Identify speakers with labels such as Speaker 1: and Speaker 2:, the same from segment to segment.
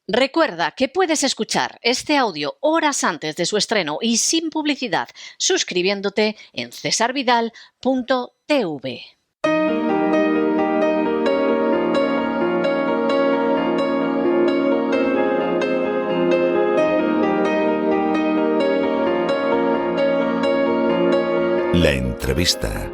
Speaker 1: Recuerda que puedes escuchar este audio horas antes de su estreno y sin publicidad suscribiéndote en cesarvidal.tv.
Speaker 2: La entrevista.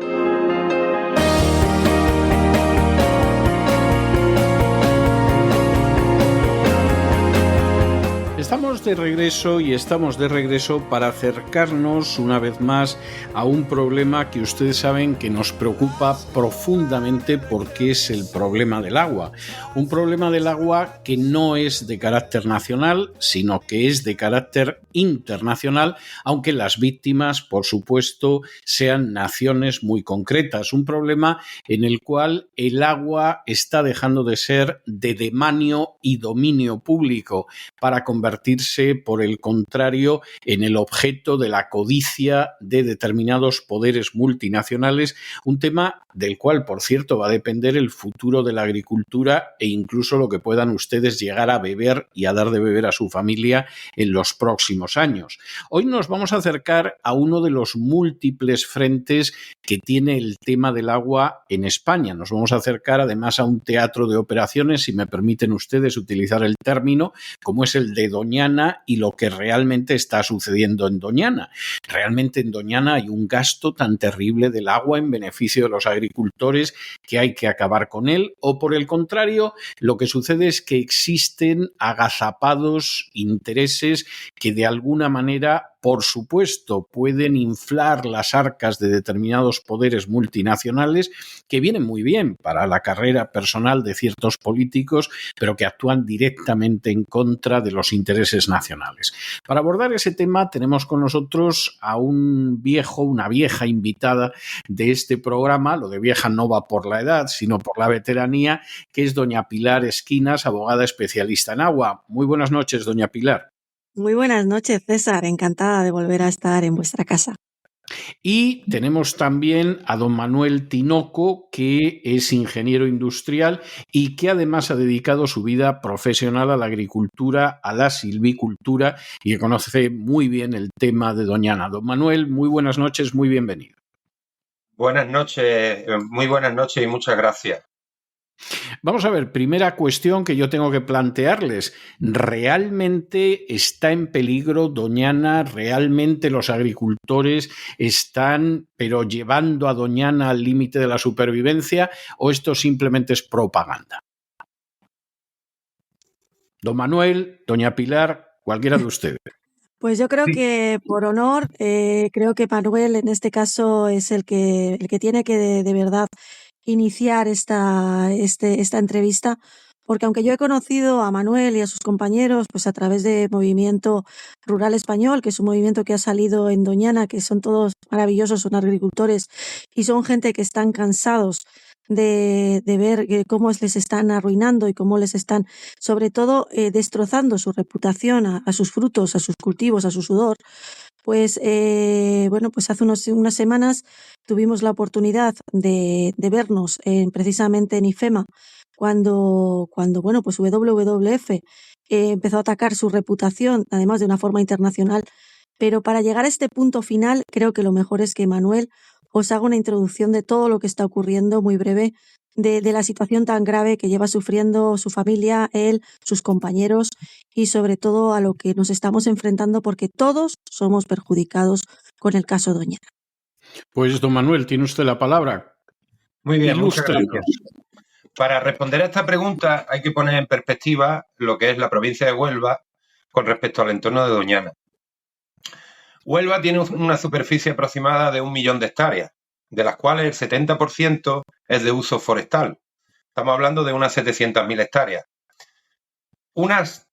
Speaker 3: Estamos de regreso para acercarnos una vez más a un problema que ustedes saben que nos preocupa profundamente, porque es el problema del agua. Un problema del agua que no es de carácter nacional, sino que es de carácter internacional, aunque las víctimas, por supuesto, sean naciones muy concretas. Un problema en el cual el agua está dejando de ser de demanio y dominio público para convertirse, por el contrario, en el objeto de la codicia de determinados poderes multinacionales, un tema del cual, por cierto, va a depender el futuro de la agricultura e incluso lo que puedan ustedes llegar a beber y a dar de beber a su familia en los próximos años. Hoy nos vamos a acercar a uno de los múltiples frentes que tiene el tema del agua en España. Nos vamos a acercar además a un teatro de operaciones, si me permiten ustedes utilizar el término, como es el de Doñana y lo que realmente está sucediendo en Doñana. Realmente en Doñana hay un gasto tan terrible del agua en beneficio de los agricultores que hay que acabar con él, o por el contrario, lo que sucede es que existen agazapados intereses que de alguna manera, por supuesto, pueden inflar las arcas de determinados poderes multinacionales que vienen muy bien para la carrera personal de ciertos políticos, pero que actúan directamente en contra de los intereses nacionales. Para abordar ese tema tenemos con nosotros a una vieja invitada de este programa. Lo de vieja no va por la edad, sino por la veteranía, que es doña Pilar Esquinas, abogada especialista en agua. Muy buenas noches, doña Pilar.
Speaker 4: Muy buenas noches, César. Encantada de volver a estar en vuestra casa.
Speaker 3: Y tenemos también a don Manuel Tinoco, que es ingeniero industrial y que además ha dedicado su vida profesional a la agricultura, a la silvicultura, y que conoce muy bien el tema de Doñana. Don Manuel, muy buenas noches, muy bienvenido.
Speaker 5: Buenas noches, muy buenas noches y muchas gracias.
Speaker 3: Vamos a ver, primera cuestión que yo tengo que plantearles. ¿Realmente está en peligro Doñana? ¿Realmente los agricultores están, pero llevando a Doñana al límite de la supervivencia? ¿O esto simplemente es propaganda? Don Manuel, doña Pilar, cualquiera de ustedes.
Speaker 4: Pues yo creo que, por honor, creo que Manuel en este caso es el que tiene que de verdad iniciar esta entrevista, porque aunque yo he conocido a Manuel y a sus compañeros pues a través de Movimiento Rural Español, que es un movimiento que ha salido en Doñana, que son todos maravillosos, son agricultores y son gente que están cansados de ver cómo les están arruinando y cómo les están, sobre todo, destrozando su reputación a sus frutos, a sus cultivos, a su sudor. Pues pues hace unas semanas tuvimos la oportunidad de vernos precisamente en IFEMA cuando pues WWF empezó a atacar su reputación, además de una forma internacional. Pero para llegar a este punto final, creo que lo mejor es que Manuel os haga una introducción de todo lo que está ocurriendo, muy breve, de la situación tan grave que lleva sufriendo su familia, él, sus compañeros y sobre todo a lo que nos estamos enfrentando, porque todos somos perjudicados con el caso Doñana.
Speaker 3: Pues don Manuel, tiene usted la palabra.
Speaker 5: Muy bien,
Speaker 3: Ilústrenos.
Speaker 5: muchas gracias. Para responder a esta pregunta hay que poner en perspectiva lo que es la provincia de Huelva con respecto al entorno de Doñana. Huelva tiene una superficie aproximada de 1 millón de hectáreas, de las cuales el 70% es de uso forestal. Estamos hablando de unas 700.000 hectáreas. Unas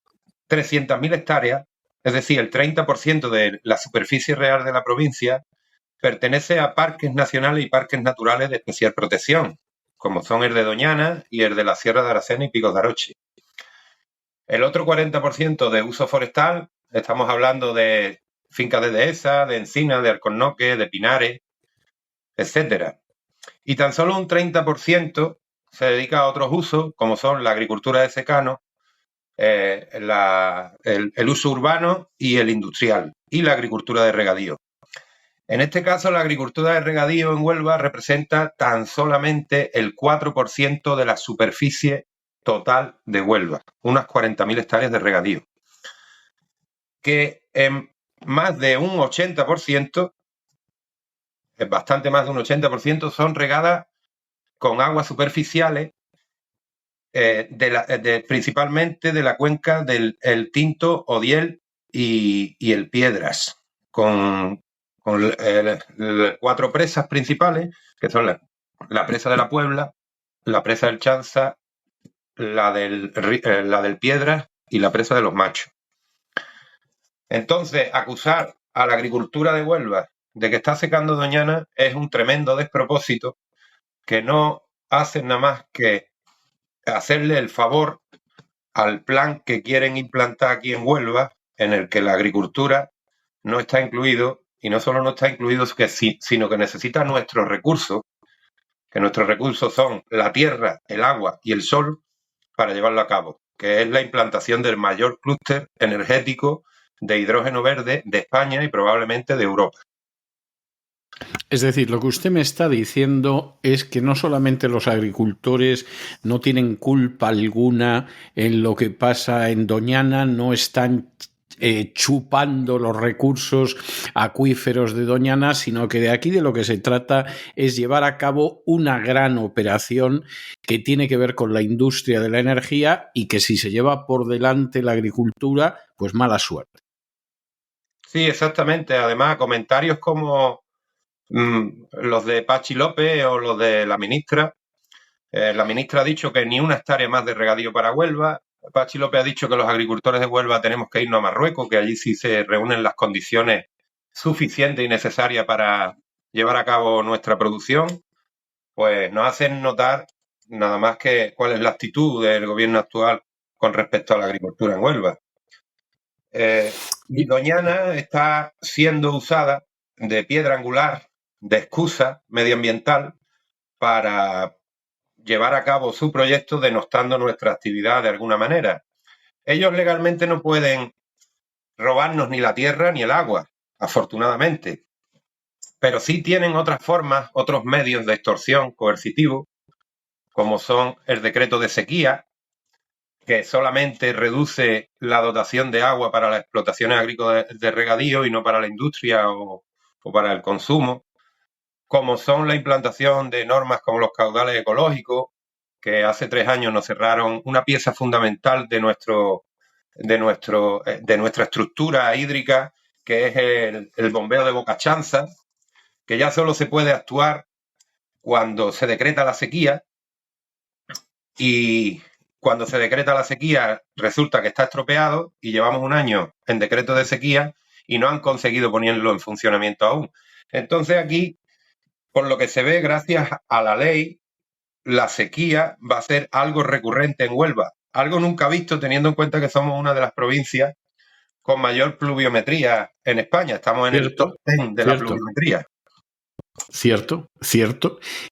Speaker 5: 300.000 hectáreas, es decir, el 30% de la superficie real de la provincia, pertenece a parques nacionales y parques naturales de especial protección, como son el de Doñana y el de la Sierra de Aracena y Picos de Aroche. El otro 40% de uso forestal, estamos hablando de fincas de dehesa, de encinas, de alcornoques, de pinares, etc. Y tan solo un 30% se dedica a otros usos, como son la agricultura de secano, el uso urbano y el industrial, y la agricultura de regadío. En este caso, la agricultura de regadío en Huelva representa tan solamente el 4% de la superficie total de Huelva, unas 40.000 hectáreas de regadío, que en más de un 80%, es bastante más de un 80%, son regadas con aguas superficiales, principalmente de la cuenca del el Tinto, Odiel y el Piedras, con 4 presas principales, que son la presa de la Puebla, la presa del Chanza, la del Piedras y la presa de los Machos. Entonces, acusar a la agricultura de Huelva de que está secando Doñana es un tremendo despropósito, que no hacen nada más que hacerle el favor al plan que quieren implantar aquí en Huelva, en el que la agricultura no está incluido, y no solo no está incluido, sino que necesita nuestros recursos, que nuestros recursos son la tierra, el agua y el sol, para llevarlo a cabo, que es la implantación del mayor clúster energético de hidrógeno verde de España y probablemente de Europa.
Speaker 3: Es decir, lo que usted me está diciendo es que no solamente los agricultores no tienen culpa alguna en lo que pasa en Doñana, no están chupando los recursos acuíferos de Doñana, sino que de aquí de lo que se trata es llevar a cabo una gran operación que tiene que ver con la industria de la energía y que si se lleva por delante la agricultura, pues mala suerte.
Speaker 5: Sí, exactamente. Además, comentarios como los de Pachi López o los de la ministra. La ministra ha dicho que ni una hectárea más de regadío para Huelva. Pachi López ha dicho que los agricultores de Huelva tenemos que irnos a Marruecos, que allí sí se reúnen las condiciones suficientes y necesarias para llevar a cabo nuestra producción. Pues nos hacen notar nada más que cuál es la actitud del gobierno actual con respecto a la agricultura en Huelva. Doñana está siendo usada de piedra angular, de excusa medioambiental, para llevar a cabo su proyecto denostando nuestra actividad de alguna manera. Ellos legalmente no pueden robarnos ni la tierra ni el agua, afortunadamente, pero sí tienen otras formas, otros medios de extorsión coercitivo, como son el decreto de sequía, que solamente reduce la dotación de agua para las explotaciones agrícolas de regadío y no para la industria o para el consumo, como son la implantación de normas como los caudales ecológicos, que hace 3 años nos cerraron una pieza fundamental de nuestra estructura hídrica, que es el bombeo de Boca Chanza, que ya solo se puede actuar cuando se decreta la sequía, y cuando se decreta la sequía resulta que está estropeado y llevamos un año en decreto de sequía y no han conseguido ponerlo en funcionamiento aún. Entonces aquí, por lo que se ve, gracias a la ley, la sequía va a ser algo recurrente en Huelva, algo nunca visto teniendo en cuenta que somos una de las provincias con mayor pluviometría en España. Estamos en el top 10 de la pluviometría.
Speaker 3: Cierto.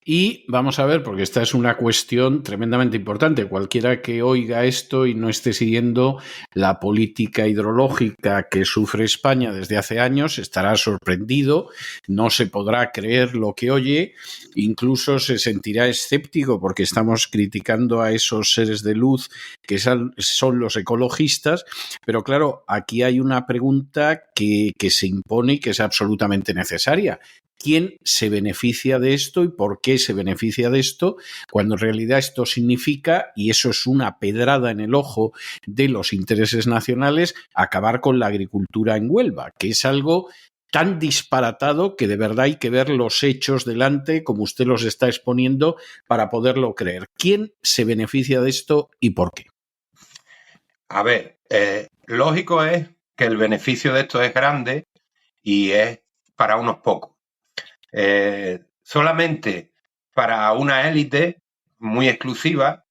Speaker 3: Y vamos a ver, porque esta es una cuestión tremendamente importante. Cualquiera que oiga esto y no esté siguiendo la política hidrológica que sufre España desde hace años estará sorprendido, no se podrá creer lo que oye, incluso se sentirá escéptico porque estamos criticando a esos seres de luz que son los ecologistas. Pero claro, aquí hay una pregunta que se impone y que es absolutamente necesaria. ¿Quién se beneficia de esto y por qué se beneficia de esto? Cuando en realidad esto significa, y eso es una pedrada en el ojo de los intereses nacionales, acabar con la agricultura en Huelva, que es algo tan disparatado que de verdad hay que ver los hechos delante, como usted los está exponiendo, para poderlo creer. ¿Quién se beneficia de esto y por qué?
Speaker 5: A ver, lógico es que el beneficio de esto es grande y es para unos pocos. Solamente para una élite muy exclusiva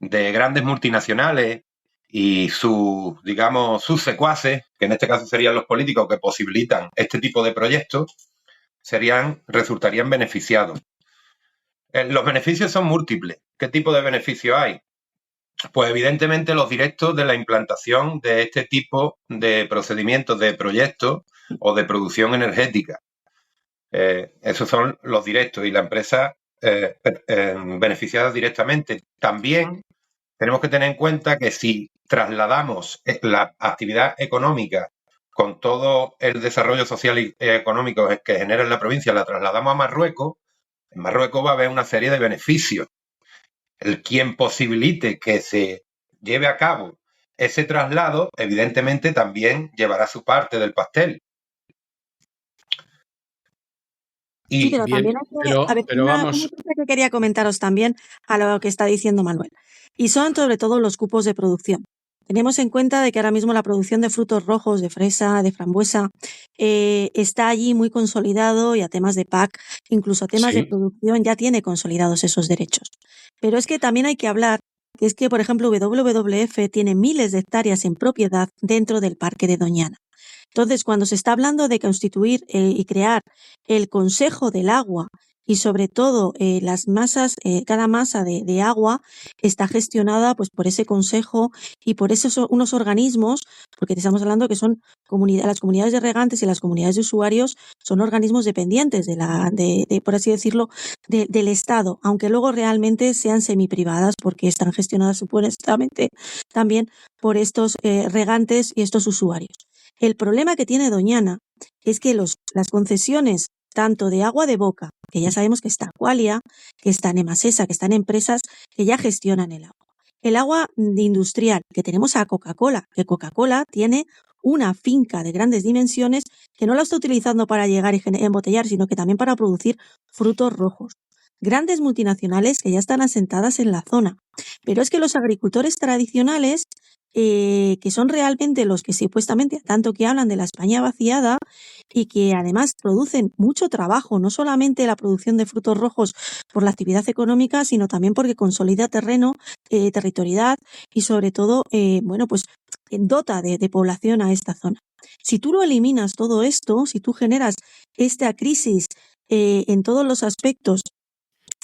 Speaker 5: de grandes multinacionales y sus secuaces, que en este caso serían los políticos que posibilitan este tipo de proyectos, resultarían beneficiados. Los beneficios son múltiples. ¿Qué tipo de beneficios hay? Pues evidentemente los directos de la implantación de este tipo de procedimientos, de proyectos o de producción energética. Esos son los directos y la empresa beneficiada directamente. También tenemos que tener en cuenta que si trasladamos la actividad económica con todo el desarrollo social y económico que genera en la provincia, la trasladamos a Marruecos, en Marruecos va a haber una serie de beneficios. El quien posibilite que se lleve a cabo ese traslado, evidentemente también llevará su parte del pastel.
Speaker 4: Sí,
Speaker 5: Y
Speaker 4: pero
Speaker 3: Bien,
Speaker 4: también hay que, a ver,
Speaker 3: pero
Speaker 4: una
Speaker 3: vamos,
Speaker 4: cosa que quería comentaros también a lo que está diciendo Manuel, y son sobre todo los cupos de producción. Tenemos en cuenta de que ahora mismo la producción de frutos rojos, de fresa, de frambuesa, está allí muy consolidado y a temas de PAC, incluso a temas de
Speaker 3: sí,
Speaker 4: producción, ya tiene consolidados esos derechos. Pero es que también hay que hablar que es que, por ejemplo, WWF tiene miles de hectáreas en propiedad dentro del Parque de Doñana. Entonces, cuando se está hablando de constituir y crear el Consejo del Agua y sobre todo las masas, cada masa de agua está gestionada pues por ese consejo y por esos unos organismos, porque te estamos hablando que son las comunidades de regantes y las comunidades de usuarios son organismos dependientes por así decirlo, del Estado, aunque luego realmente sean semiprivadas porque están gestionadas supuestamente también por estos regantes y estos usuarios. El problema que tiene Doñana es que las concesiones tanto de agua de boca, que ya sabemos que está Aqualia, que está Nemasesa, que están empresas que ya gestionan el agua. El agua industrial, que tenemos a Coca-Cola, que Coca-Cola tiene una finca de grandes dimensiones que no la está utilizando para llegar y embotellar, sino que también para producir frutos rojos. Grandes multinacionales que ya están asentadas en la zona. Pero es que los agricultores tradicionales que son realmente los que supuestamente tanto que hablan de la España vaciada y que además producen mucho trabajo, no solamente la producción de frutos rojos por la actividad económica, sino también porque consolida terreno, territorialidad y sobre todo, bueno, pues dota de población a esta zona. Si tú lo eliminas todo esto, si tú generas esta crisis en todos los aspectos,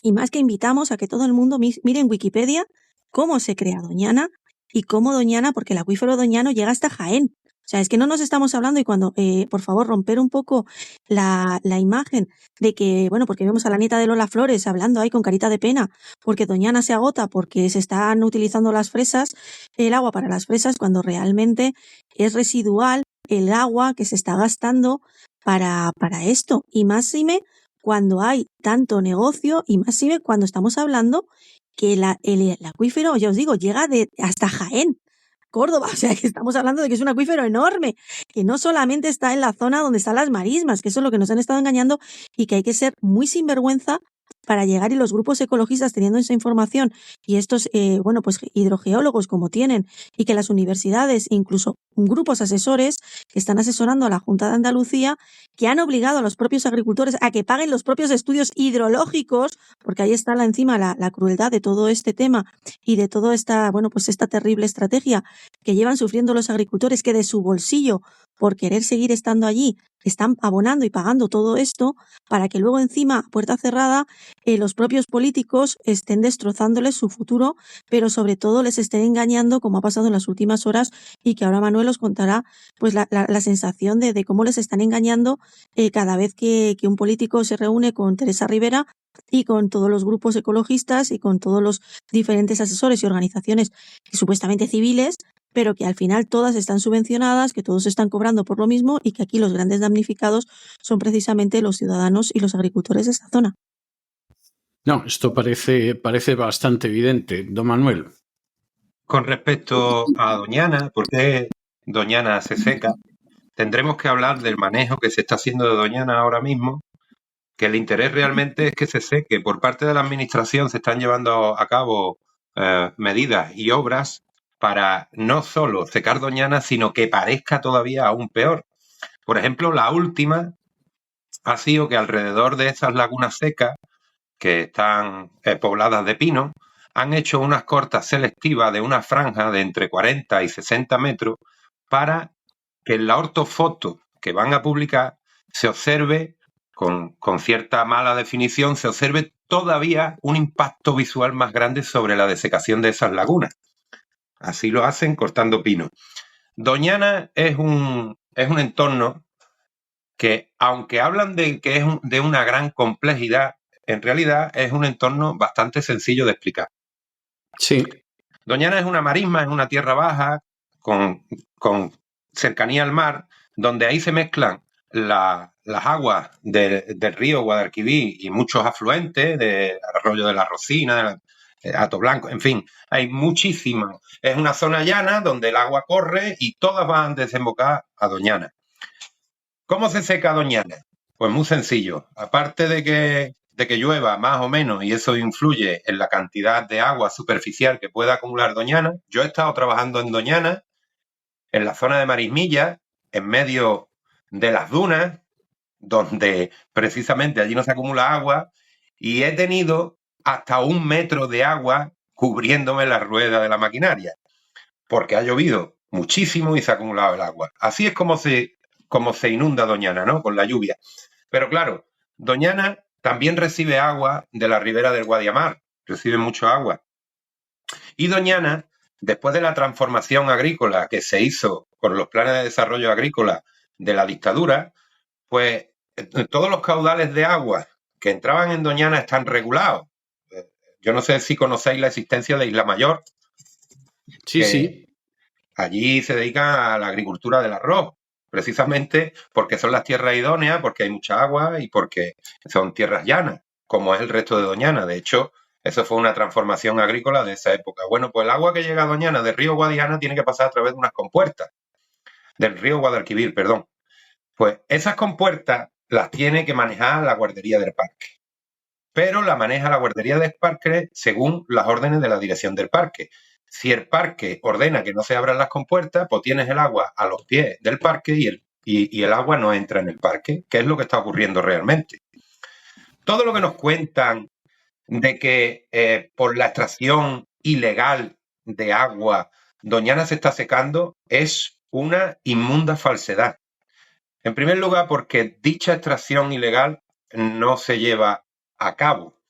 Speaker 4: y más que invitamos a que todo el mundo mire en Wikipedia cómo se crea Doñana y cómo Doñana, porque el acuífero doñano llega hasta Jaén. O sea, es que no nos estamos hablando y cuando, por favor, romper un poco la imagen de que, bueno, porque vemos a la nieta de Lola Flores hablando ahí con carita de pena, porque Doñana se agota, porque se están utilizando las fresas, el agua para las fresas, cuando realmente es residual el agua que se está gastando para esto. Y máxime cuando hay tanto negocio y máxime cuando estamos hablando que el acuífero, ya os digo, llega hasta Jaén, Córdoba, o sea que estamos hablando de que es un acuífero enorme, que no solamente está en la zona donde están las marismas, que eso es lo que nos han estado engañando y que hay que ser muy sinvergüenza para llegar y los grupos ecologistas teniendo esa información y estos, bueno, pues hidrogeólogos como tienen y que las universidades, incluso grupos asesores que están asesorando a la Junta de Andalucía, que han obligado a los propios agricultores a que paguen los propios estudios hidrológicos, porque ahí está encima la crueldad de todo este tema y de toda esta, bueno, pues esta terrible estrategia que llevan sufriendo los agricultores que de su bolsillo, por querer seguir estando allí, están abonando y pagando todo esto para que luego encima, puerta cerrada, los propios políticos estén destrozándoles su futuro, pero sobre todo les estén engañando como ha pasado en las últimas horas y que ahora Manuel os contará pues la sensación de cómo les están engañando cada vez que un político se reúne con Teresa Rivera y con todos los grupos ecologistas y con todos los diferentes asesores y organizaciones supuestamente civiles, pero que al final todas están subvencionadas, que todos están cobrando por lo mismo y que aquí los grandes damnificados son precisamente los ciudadanos y los agricultores de esa zona.
Speaker 3: no, esto parece bastante evidente, don Manuel.
Speaker 5: Con respecto a Doñana, ¿por qué Doñana se seca? Tendremos que hablar del manejo que se está haciendo de Doñana ahora mismo, que el interés realmente es que se seque. Por parte de la administración se están llevando a cabo medidas y obras para no solo secar Doñana, sino que parezca todavía aún peor. Por ejemplo, la última ha sido que alrededor de esas lagunas secas, que están pobladas de pino, han hecho unas cortas selectivas de una franja de entre 40 y 60 metros para que en la ortofoto que van a publicar se observe, con cierta mala definición, se observe todavía un impacto visual más grande sobre la desecación de esas lagunas. Así lo hacen cortando pino. Doñana es un entorno que, aunque hablan de que es de una gran complejidad, en realidad es un entorno bastante sencillo de explicar.
Speaker 3: Sí.
Speaker 5: Doñana es una marisma, es una tierra baja con cercanía al mar, donde ahí se mezclan las aguas del río Guadalquivir y muchos afluentes, del arroyo de la Rosina, Hato Blanco, en fin, hay muchísimas. Es una zona llana donde el agua corre y todas van a desembocar a Doñana. ¿Cómo se seca Doñana? Pues muy sencillo. Aparte de que llueva más o menos y eso influye en la cantidad de agua superficial que pueda acumular Doñana, yo he estado trabajando en Doñana, en la zona de Marismilla, en medio de las dunas, donde precisamente allí no se acumula agua, y he tenido hasta 1 metro de agua cubriéndome la rueda de la maquinaria, porque ha llovido muchísimo y se ha acumulado el agua. Así es como se inunda Doñana, ¿no? Con la lluvia. Pero claro, Doñana también recibe agua de la ribera del Guadiamar, recibe mucho agua. Y Doñana, después de la transformación agrícola que se hizo con los planes de desarrollo agrícola de la dictadura, pues todos los caudales de agua que entraban en Doñana están regulados. Yo no sé si conocéis la existencia de Isla Mayor.
Speaker 3: Sí, sí.
Speaker 5: Allí se dedican a la agricultura del arroz, precisamente porque son las tierras idóneas, porque hay mucha agua y porque son tierras llanas, como es el resto de Doñana. De hecho, eso fue una transformación agrícola de esa época. Bueno, pues el agua que llega a Doñana del río Guadiana tiene que pasar a través de unas compuertas, del río Guadalquivir, perdón. Pues esas compuertas las tiene que manejar la guardería del parque. Pero la maneja la guardería del parque según las órdenes de la dirección del parque. Si el parque ordena que no se abran las compuertas, pues tienes el agua a los pies del parque y el agua no entra en el parque, que es lo que está ocurriendo realmente. Todo lo que nos cuentan de que por la extracción ilegal de agua Doñana se está secando es una inmunda falsedad. En primer lugar, porque dicha extracción ilegal no se lleva a cabo.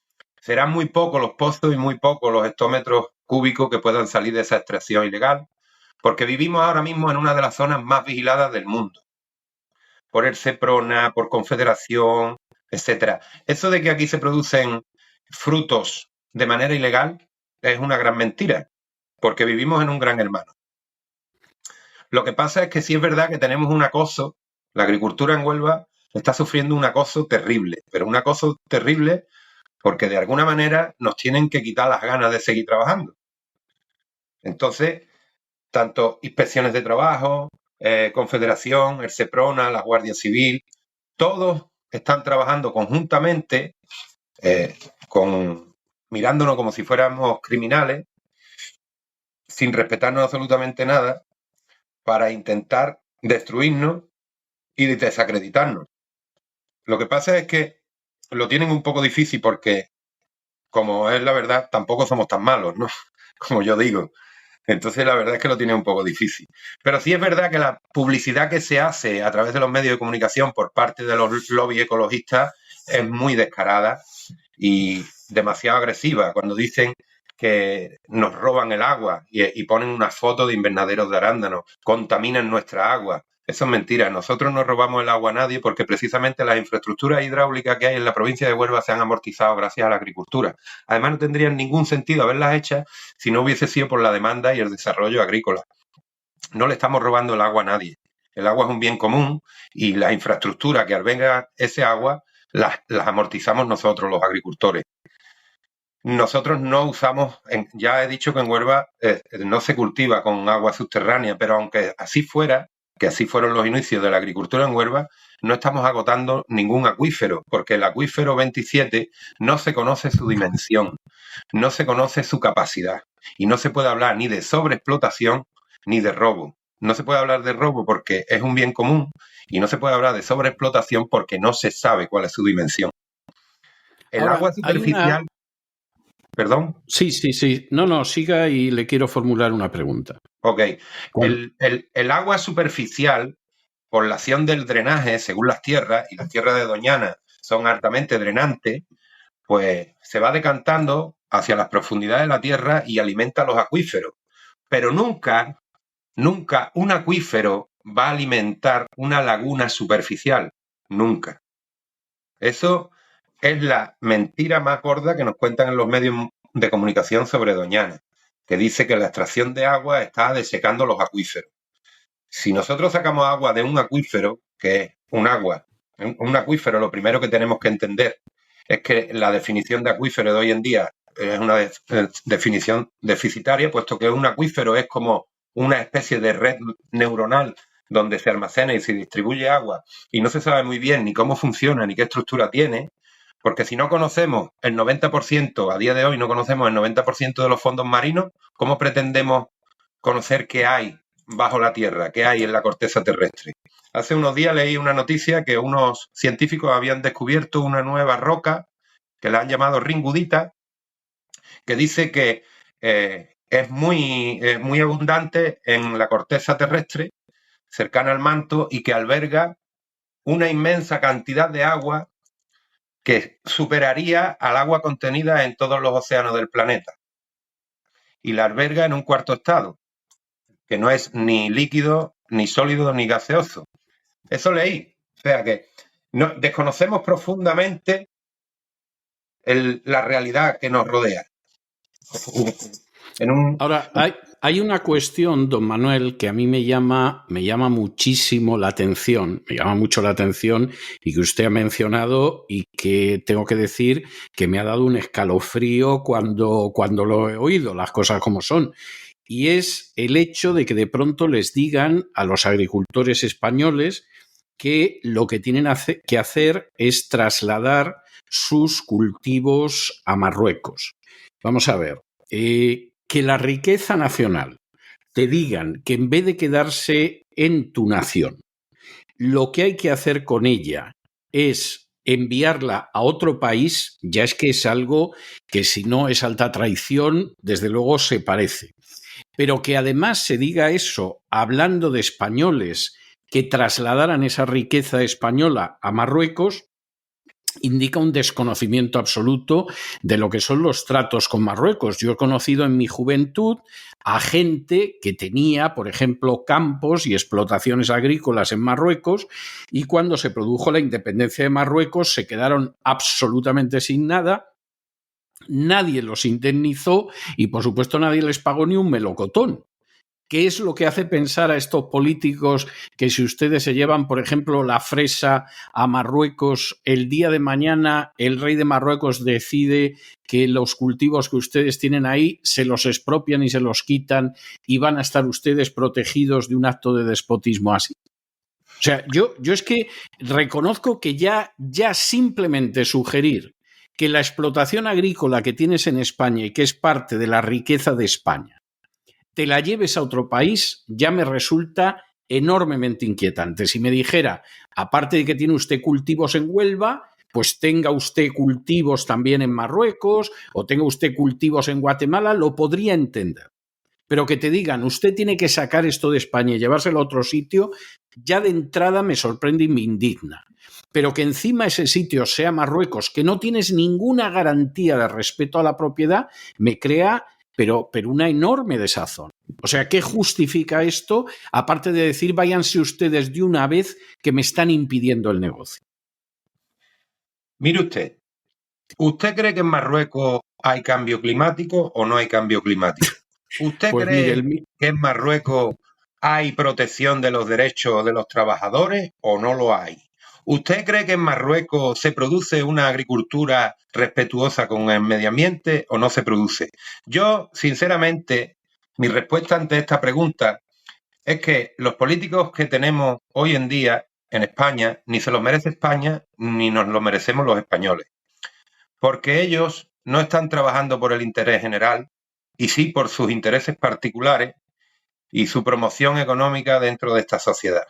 Speaker 5: Serán muy pocos los pozos y muy pocos los hectómetros cúbicos que puedan salir de esa extracción ilegal, porque vivimos ahora mismo en una de las zonas más vigiladas del mundo, por el Seprona, por Confederación, etcétera. Eso de que aquí se producen frutos de manera ilegal es una gran mentira, porque vivimos en un gran hermano. Lo que pasa es que sí es verdad que tenemos un acoso. La agricultura en Huelva está sufriendo un acoso terrible, pero un acoso terrible porque de alguna manera nos tienen que quitar las ganas de seguir trabajando. Entonces, tanto inspecciones de trabajo, Confederación, el Seprona, la Guardia Civil, todos están trabajando conjuntamente, mirándonos como si fuéramos criminales, sin respetarnos absolutamente nada, para intentar destruirnos y desacreditarnos. Lo que pasa es que lo tienen un poco difícil porque, como es la verdad, tampoco somos tan malos, ¿no? Como yo digo. Entonces, la verdad es que lo tienen un poco difícil. Pero sí es verdad que la publicidad que se hace a través de los medios de comunicación por parte de los lobbies ecologistas es muy descarada y demasiado agresiva. Cuando dicen que nos roban el agua y ponen una foto de invernaderos de arándanos, contaminan nuestra agua. Eso es mentira. Nosotros no robamos el agua a nadie porque precisamente las infraestructuras hidráulicas que hay en la provincia de Huelva se han amortizado gracias a la agricultura. Además, no tendrían ningún sentido haberlas hechas si no hubiese sido por la demanda y el desarrollo agrícola. No le estamos robando el agua a nadie. El agua es un bien común y las infraestructuras que albergan ese agua las amortizamos nosotros, los agricultores. Nosotros no usamos, ya he dicho que en Huelva no se cultiva con agua subterránea, pero aunque así fuera, que así fueron los inicios de la agricultura en Huelva, no estamos agotando ningún acuífero, porque el acuífero 27 no se conoce su dimensión, no se conoce su capacidad, y no se puede hablar ni de sobreexplotación ni de robo. No se puede hablar de robo porque es un bien común, y no se puede hablar de sobreexplotación porque no se sabe cuál es su dimensión. El
Speaker 3: Ahora,
Speaker 5: agua superficial... ¿Perdón?
Speaker 3: Sí. No, siga y le quiero formular una pregunta.
Speaker 5: Ok. El agua superficial, por la acción del drenaje, según las tierras, y las tierras de Doñana son altamente drenantes, pues se va decantando hacia las profundidades de la tierra y alimenta los acuíferos. pero nunca un acuífero va a alimentar una laguna superficial. Nunca. Eso es la mentira más gorda que nos cuentan en los medios de comunicación sobre Doñana, que dice que la extracción de agua está desecando los acuíferos. Si nosotros sacamos agua de un acuífero, que es un acuífero, lo primero que tenemos que entender es que la definición de acuífero de hoy en día es una definición deficitaria, puesto que un acuífero es como una especie de red neuronal donde se almacena y se distribuye agua y no se sabe muy bien ni cómo funciona ni qué estructura tiene, porque si no conocemos el 90%, a día de hoy no conocemos el 90% de los fondos marinos, ¿cómo pretendemos conocer qué hay bajo la tierra, qué hay en la corteza terrestre? Hace unos días leí una noticia que unos científicos habían descubierto una nueva roca que la han llamado ringudita, que dice que es muy abundante en la corteza terrestre, cercana al manto, y que alberga una inmensa cantidad de agua que superaría al agua contenida en todos los océanos del planeta. Y la alberga en un cuarto estado, que no es ni líquido, ni sólido, ni gaseoso. Eso leí. O sea que desconocemos profundamente la realidad que nos rodea.
Speaker 3: Ahora, hay una cuestión, don Manuel, que a mí me llama muchísimo la atención, y que usted ha mencionado y que tengo que decir que me ha dado un escalofrío cuando lo he oído, las cosas como son. Y es el hecho de que de pronto les digan a los agricultores españoles que lo que tienen que hacer es trasladar sus cultivos a Marruecos. Vamos a ver. Que la riqueza nacional te digan que en vez de quedarse en tu nación, lo que hay que hacer con ella es enviarla a otro país, ya es que es algo que si no es alta traición, desde luego se parece. Pero que además se diga eso hablando de españoles que trasladaran esa riqueza española a Marruecos, indica un desconocimiento absoluto de lo que son los tratos con Marruecos. Yo he conocido en mi juventud a gente que tenía, por ejemplo, campos y explotaciones agrícolas en Marruecos, y cuando se produjo la independencia de Marruecos se quedaron absolutamente sin nada. Nadie los indemnizó y, por supuesto, nadie les pagó ni un melocotón. ¿Qué es lo que hace pensar a estos políticos que si ustedes se llevan, por ejemplo, la fresa a Marruecos, el día de mañana el rey de Marruecos decide que los cultivos que ustedes tienen ahí se los expropian y se los quitan y van a estar ustedes protegidos de un acto de despotismo así? O sea, yo es que reconozco que ya simplemente sugerir que la explotación agrícola que tienes en España y que es parte de la riqueza de España te la lleves a otro país, ya me resulta enormemente inquietante. Si me dijera, aparte de que tiene usted cultivos en Huelva, pues tenga usted cultivos también en Marruecos o tenga usted cultivos en Guatemala, lo podría entender. Pero que te digan, usted tiene que sacar esto de España y llevárselo a otro sitio, ya de entrada me sorprende y me indigna. Pero que encima ese sitio sea Marruecos, que no tienes ninguna garantía de respeto a la propiedad, me crea pero una enorme desazón. O sea, ¿qué justifica esto? Aparte de decir, váyanse ustedes de una vez que me están impidiendo el negocio.
Speaker 5: Mire ¿usted cree que en Marruecos hay cambio climático o no hay cambio climático? ¿Usted
Speaker 3: pues
Speaker 5: cree
Speaker 3: Miguel,
Speaker 5: que en Marruecos hay protección de los derechos de los trabajadores o no lo hay? ¿Usted cree que en Marruecos se produce una agricultura respetuosa con el medio ambiente o no se produce? Yo, sinceramente, mi respuesta ante esta pregunta es que los políticos que tenemos hoy en día en España ni se los merece España ni nos lo merecemos los españoles. Porque ellos no están trabajando por el interés general y sí por sus intereses particulares y su promoción económica dentro de esta sociedad.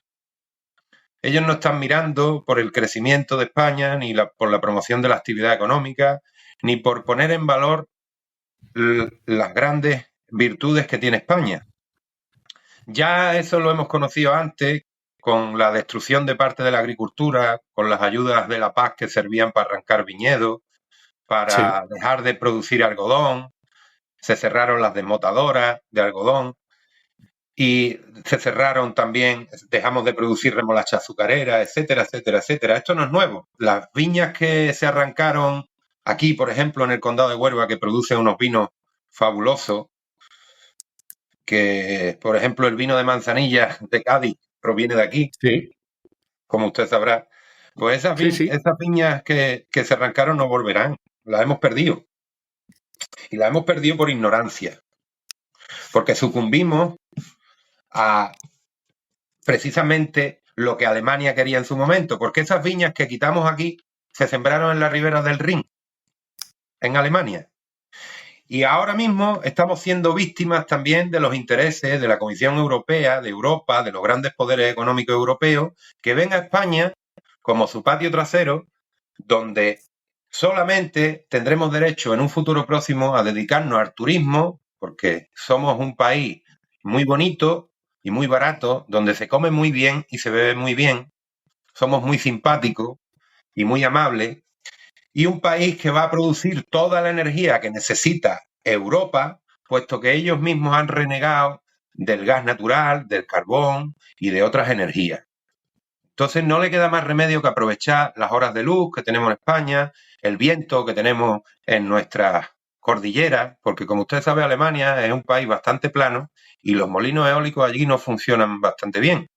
Speaker 5: Ellos no están mirando por el crecimiento de España, ni por la promoción de la actividad económica, ni por poner en valor las grandes virtudes que tiene España. Ya eso lo hemos conocido antes con la destrucción de parte de la agricultura, con las ayudas de la PAC que servían para arrancar viñedos, para dejar de producir algodón, se cerraron las desmotadoras de algodón. y se cerraron también, dejamos de producir remolacha azucarera, etcétera, etcétera, etcétera. Esto no es nuevo. Las viñas que se arrancaron aquí, por ejemplo, en el condado de Huelva, que producen unos vinos fabulosos, que, por ejemplo, el vino de Manzanilla de Cádiz proviene de aquí,
Speaker 3: Sí,
Speaker 5: como usted sabrá. Pues esas viñas que se arrancaron no volverán. Las hemos perdido. Y las hemos perdido por ignorancia. Porque sucumbimos a precisamente lo que Alemania quería en su momento, porque esas viñas que quitamos aquí se sembraron en la ribera del Rin, en Alemania. Y ahora mismo estamos siendo víctimas también de los intereses de la Comisión Europea, de Europa, de los grandes poderes económicos europeos, que ven a España como su patio trasero, donde solamente tendremos derecho en un futuro próximo a dedicarnos al turismo, porque somos un país muy bonito y muy barato, donde se come muy bien y se bebe muy bien, somos muy simpáticos y muy amables, y un país que va a producir toda la energía que necesita Europa, puesto que ellos mismos han renegado del gas natural, del carbón y de otras energías. Entonces no le queda más remedio que aprovechar las horas de luz que tenemos en España, el viento que tenemos en nuestras cordilleras, porque como usted sabe, Alemania es un país bastante plano y los molinos eólicos allí no funcionan bastante bien.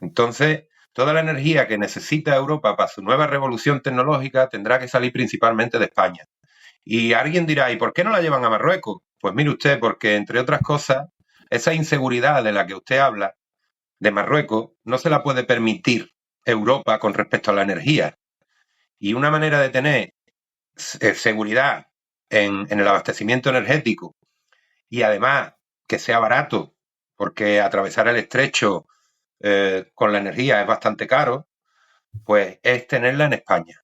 Speaker 5: Entonces, toda la energía que necesita Europa para su nueva revolución tecnológica tendrá que salir principalmente de España. Y alguien dirá, ¿y por qué no la llevan a Marruecos? Pues mire usted, porque entre otras cosas, esa inseguridad de la que usted habla, de Marruecos, no se la puede permitir Europa con respecto a la energía. Y una manera de tener seguridad en el abastecimiento energético y además que sea barato, porque atravesar el estrecho con la energía es bastante caro, pues es tenerla en España.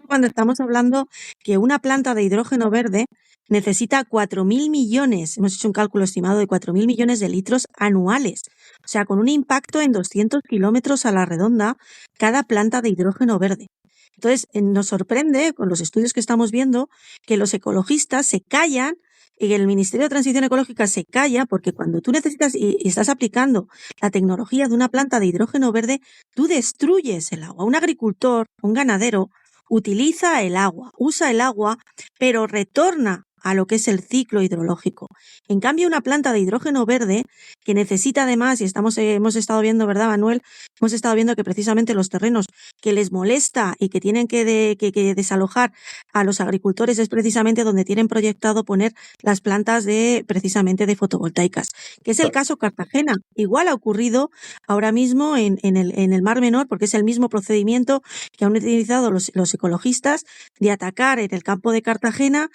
Speaker 4: Cuando estamos hablando que una planta de hidrógeno verde necesita 4.000 millones, hemos hecho un cálculo estimado de 4.000 millones de litros anuales, o sea, con un impacto en 200 kilómetros a la redonda cada planta de hidrógeno verde. Entonces, nos sorprende con los estudios que estamos viendo que los ecologistas se callan y el Ministerio de Transición Ecológica se calla porque cuando tú necesitas y estás aplicando la tecnología de una planta de hidrógeno verde, tú destruyes el agua. Un agricultor, un ganadero, utiliza el agua, usa el agua, pero retorna a lo que es el ciclo hidrológico. En cambio, una planta de hidrógeno verde que necesita además, y hemos estado viendo, ¿verdad, Manuel? Hemos estado viendo que precisamente los terrenos que les molesta y que tienen que desalojar a los agricultores es precisamente donde tienen proyectado poner las plantas precisamente de fotovoltaicas, que es el caso Cartagena. Igual ha ocurrido ahora mismo en el Mar Menor, porque es el mismo procedimiento que han utilizado los ecologistas de atacar en el campo de Cartagena.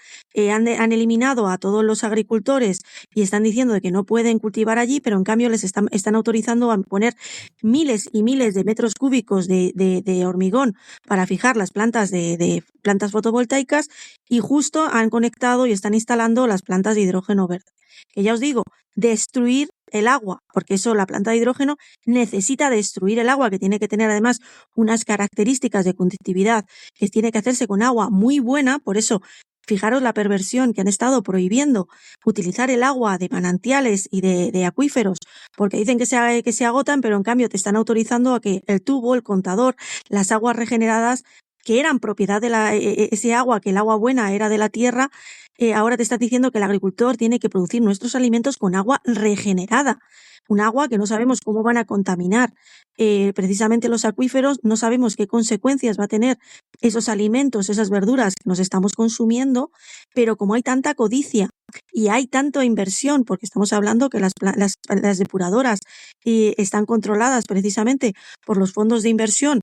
Speaker 4: Han eliminado a todos los agricultores y están diciendo de que no pueden cultivar allí, pero en cambio les están autorizando a poner miles y miles de metros cúbicos de hormigón para fijar las plantas de plantas fotovoltaicas, y justo han conectado y están instalando las plantas de hidrógeno verde. Que ya os digo, destruir el agua, porque eso, la planta de hidrógeno necesita destruir el agua, que tiene que tener además unas características de conductividad, que tiene que hacerse con agua muy buena. Por eso, fijaros la perversión que han estado prohibiendo utilizar el agua de manantiales y de acuíferos, porque dicen que se agotan, pero en cambio te están autorizando a que el tubo, el contador, las aguas regeneradas, que eran propiedad de ese agua, que el agua buena era de la tierra, ahora te estás diciendo que el agricultor tiene que producir nuestros alimentos con agua regenerada. Un agua que no sabemos cómo van a contaminar precisamente los acuíferos, no sabemos qué consecuencias va a tener esos alimentos, esas verduras que nos estamos consumiendo, pero como hay tanta codicia y hay tanta inversión, porque estamos hablando que las depuradoras están controladas precisamente por los fondos de inversión,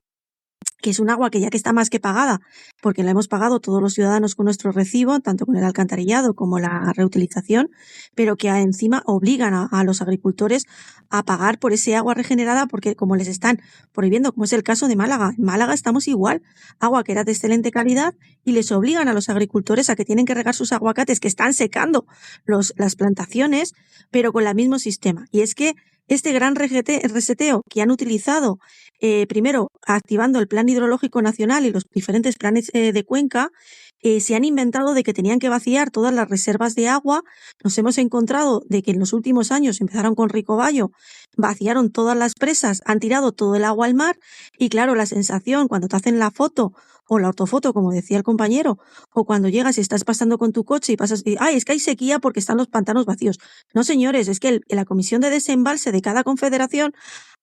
Speaker 4: que es un agua que ya que está más que pagada, porque la hemos pagado todos los ciudadanos con nuestro recibo, tanto con el alcantarillado como la reutilización, pero que encima obligan a los agricultores a pagar por ese agua regenerada, porque como les están prohibiendo, como es el caso de Málaga. En Málaga estamos igual, agua que era de excelente calidad, y les obligan a los agricultores a que tienen que regar sus aguacates, que están secando las plantaciones, pero con el mismo sistema. Y es que este gran reseteo que han utilizado, primero activando el Plan Hidrológico Nacional y los diferentes planes de cuenca, se han inventado de que tenían que vaciar todas las reservas de agua. Nos hemos encontrado de que en los últimos años empezaron con Ricobayo, vaciaron todas las presas, han tirado todo el agua al mar y claro, la sensación cuando te hacen la foto o la ortofoto, como decía el compañero, o cuando llegas y estás pasando con tu coche y pasas y, ¡ay, es que hay sequía porque están los pantanos vacíos! No, señores, es que la comisión de desembalse de cada confederación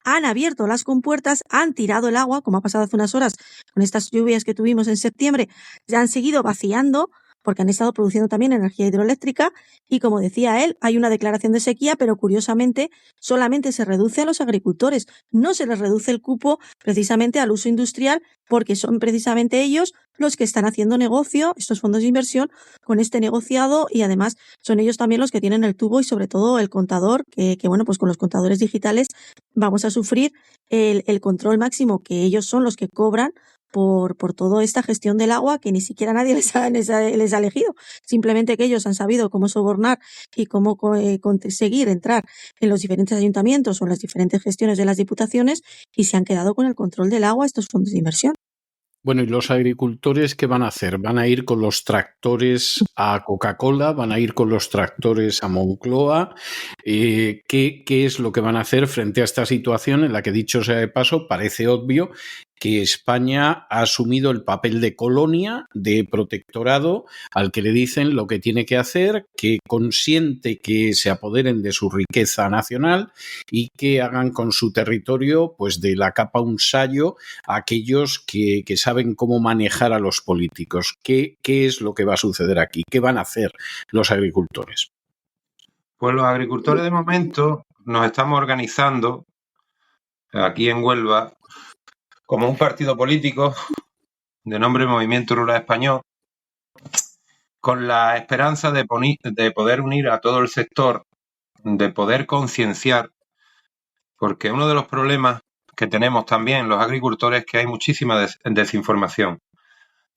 Speaker 4: han abierto las compuertas, han tirado el agua, como ha pasado hace unas horas con estas lluvias que tuvimos en septiembre, ya han seguido vaciando porque han estado produciendo también energía hidroeléctrica y, como decía él, hay una declaración de sequía, pero curiosamente solamente se reduce a los agricultores, no se les reduce el cupo precisamente al uso industrial porque son precisamente ellos los que están haciendo negocio, estos fondos de inversión, con este negociado y además son ellos también los que tienen el tubo y sobre todo el contador, que bueno, pues con los contadores digitales vamos a sufrir el control máximo, que ellos son los que cobran por toda esta gestión del agua que ni siquiera nadie les ha elegido. Simplemente que ellos han sabido cómo sobornar y cómo conseguir entrar en los diferentes ayuntamientos o en las diferentes gestiones de las diputaciones y se han quedado con el control del agua estos fondos de inversión.
Speaker 3: Bueno, ¿y los agricultores qué van a hacer? ¿Van a ir con los tractores a Coca-Cola? ¿Van a ir con los tractores a Moncloa? ¿Qué es lo que van a hacer frente a esta situación en la que, dicho sea de paso, parece obvio que España ha asumido el papel de colonia, de protectorado, al que le dicen lo que tiene que hacer, que consiente que se apoderen de su riqueza nacional y que hagan con su territorio, pues de la capa un sayo, a aquellos que saben cómo manejar a los políticos? ¿Qué es lo que va a suceder aquí? ¿Qué van a hacer los agricultores?
Speaker 5: Pues los agricultores de momento nos estamos organizando aquí en Huelva como un partido político de nombre Movimiento Rural Español, con la esperanza de poder unir a todo el sector, de poder concienciar, porque uno de los problemas que tenemos también los agricultores es que hay muchísima desinformación.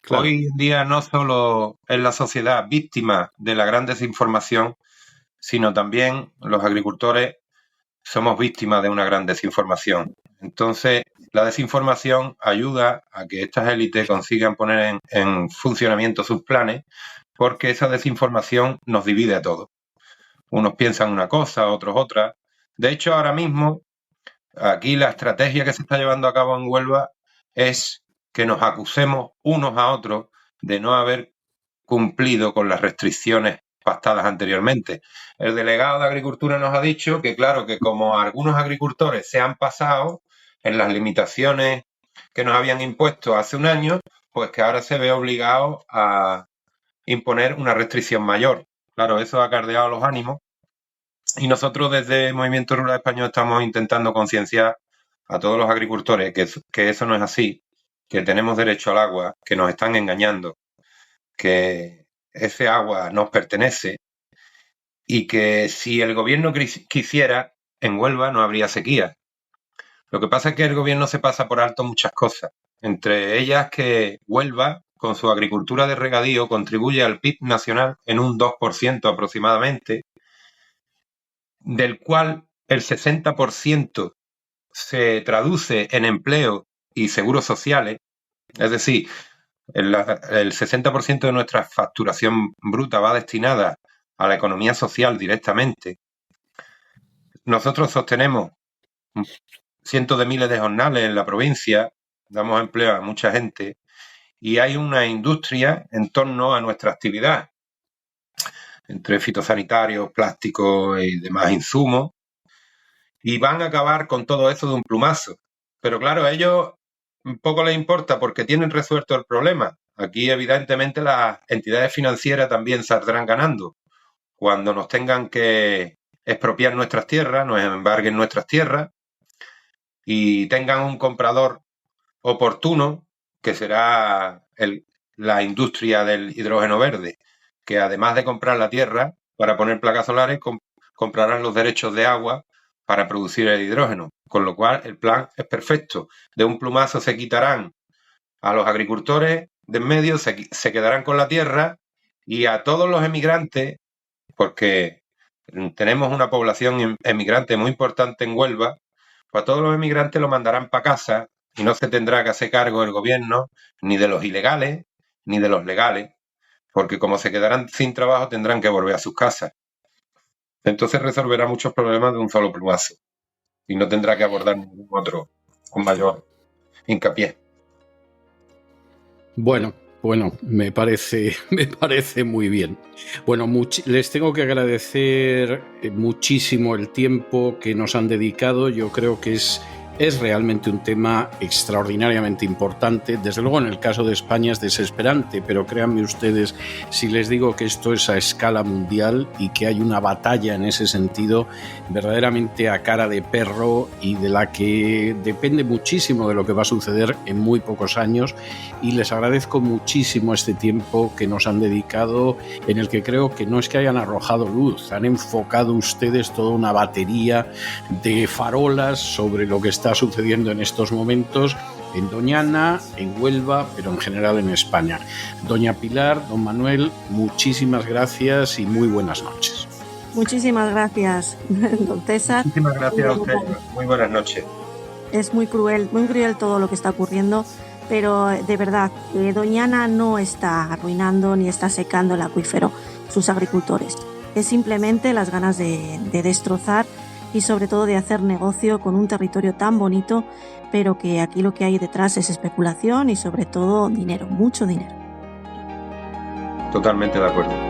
Speaker 5: Claro. Hoy en día no solo es la sociedad víctima de la gran desinformación, sino también los agricultores somos víctimas de una gran desinformación. Entonces, la desinformación ayuda a que estas élites consigan poner en funcionamiento sus planes, porque esa desinformación nos divide a todos. Unos piensan una cosa, otros otra. De hecho, ahora mismo, aquí la estrategia que se está llevando a cabo en Huelva es que nos acusemos unos a otros de no haber cumplido con las restricciones pactadas anteriormente. El delegado de Agricultura nos ha dicho que, claro, que como algunos agricultores se han pasado en las limitaciones que nos habían impuesto hace un año, pues que ahora se ve obligado a imponer una restricción mayor. Claro, eso ha cardeado los ánimos y nosotros desde Movimiento Rural Español estamos intentando concienciar a todos los agricultores que eso no es así, que tenemos derecho al agua, que nos están engañando, que ese agua nos pertenece y que si el gobierno quisiera, en Huelva no habría sequía. Lo que pasa es que el gobierno se pasa por alto muchas cosas, entre ellas que Huelva, con su agricultura de regadío, contribuye al PIB nacional en un 2% aproximadamente, del cual el 60% se traduce en empleo y seguros sociales, es decir, el 60% de nuestra facturación bruta va destinada a la economía social directamente. Nosotros sostenemos cientos de miles de jornales en la provincia, damos empleo a mucha gente y hay una industria en torno a nuestra actividad, entre fitosanitarios, plásticos y demás insumos, y van a acabar con todo eso de un plumazo. Pero claro, a ellos un poco les importa porque tienen resuelto el problema. Aquí, evidentemente, las entidades financieras también saldrán ganando. Cuando nos tengan que expropiar nuestras tierras, nos embarguen nuestras tierras y tengan un comprador oportuno, que será la industria del hidrógeno verde, que además de comprar la tierra para poner placas solares, comprarán los derechos de agua para producir el hidrógeno. Con lo cual, el plan es perfecto. De un plumazo se quitarán a los agricultores de en medio, se quedarán con la tierra y a todos los emigrantes, porque tenemos una población emigrante muy importante en Huelva, pues a todos los emigrantes lo mandarán para casa y no se tendrá que hacer cargo el gobierno ni de los ilegales ni de los legales. porque como se quedarán sin trabajo tendrán que volver a sus casas. Entonces resolverá muchos problemas de un solo plumazo y no tendrá que abordar ningún otro con mayor hincapié.
Speaker 3: Bueno, me parece muy bien. Bueno, les tengo que agradecer muchísimo el tiempo que nos han dedicado. Yo creo que es realmente un tema extraordinariamente importante. Desde luego, en el caso de España es desesperante, pero créanme ustedes si les digo que esto es a escala mundial y que hay una batalla en ese sentido verdaderamente a cara de perro y de la que depende muchísimo de lo que va a suceder en muy pocos años. Y les agradezco muchísimo este tiempo que nos han dedicado, en el que creo que no es que hayan arrojado luz, han enfocado ustedes toda una batería de farolas sobre lo que está sucediendo en estos momentos en Doñana, en Huelva, pero en general en España. Doña Pilar, don Manuel, muchísimas gracias y muy buenas noches.
Speaker 4: Muchísimas gracias, don César.
Speaker 5: Muchísimas gracias a usted. Muy buenas noches.
Speaker 4: Es muy cruel todo lo que está ocurriendo, pero de verdad, Doñana no está arruinando ni está secando el acuífero, sus agricultores. Es simplemente las ganas de destrozar y sobre todo de hacer negocio con un territorio tan bonito, pero que aquí lo que hay detrás es especulación y sobre todo dinero, mucho dinero.
Speaker 5: Totalmente de acuerdo.